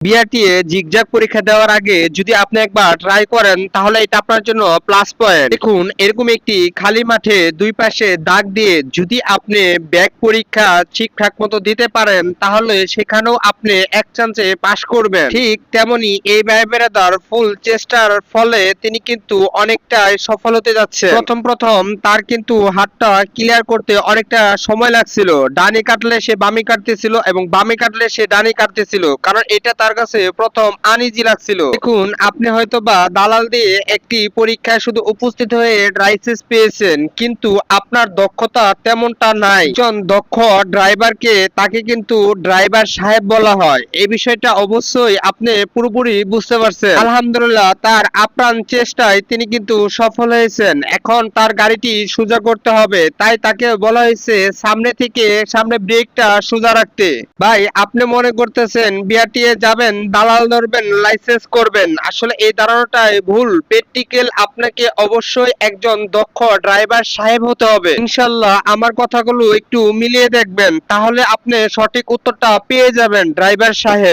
BRTA zigzag পরীক্ষা দেওয়ার আগে যদি আপনি একবার ট্রাই করেন তাহলে এটা আপনার জন্য প্লাস পয়েন্ট। দেখুন, এরকম একটি খালি মাঠে দুই পাশে দাগ দিয়ে যদি আপনি ব্যাক পরীক্ষা ঠিকঠাক মতো দিতে পারেন তাহলে সেখানেও আপনি এক চান্সে পাশ করবেন। ঠিক তেমনি এই ভাই বেরাদার ফুল চেষ্টার ফলে তিনি কিন্তু অনেকটাই সফল হতে যাচ্ছে। প্রথম প্রথম তার কিন্তু হাতটা ক্লিয়ার করতে অনেকটা সময় লাগছিল। ডানি কাটলে সে বামি কাটতেছিল এবং বামি কাটলে সে ডানি কাটতেছিল, কারণ এটা তার কাছে প্রথম আনইজি লাগছিল। দেখুন, আপনি হয়তো বা দালাল দিয়ে একটি পরীক্ষায় শুধু উপস্থিত হয়ে লাইসেন্স পেয়েছেন, কিন্তু আপনার দক্ষতা তেমনটা নাই। একজন দক্ষ ড্রাইভারকে তাকে কিন্তু ড্রাইভার সাহেব বলা হয়। এই বিষয়টা অবশ্যই আপনি পুরোপুরি বুঝতে পারছেন। আলহামদুলিল্লাহ, তার আপ্রাণ চেষ্টায় তিনি কিন্তু সফল হয়েছেন। এখন তার গাড়িটি সোজা করতে হবে, তাই তাকে বলা হয়েছে সামনে ব্রেকটা সোজা রাখতে। ভাই, আপনি মনে করতেছেন বিআরটিএ যাবেন, দালাল ধরবেন, লাইসেন্স করবেন, আসলে এই ধারণাটাই ভুল। প্র্যাকটিক্যাল আপনাকে অবশ্যই একজন দক্ষ ড্রাইভার সাহেব হতে হবে। ইনশাল্লাহ আমার কথাগুলো একটু মিলিয়ে দেখবেন, তাহলে আপনি সঠিক উত্তরটা পেয়ে যাবেন, ড্রাইভার সাহেব।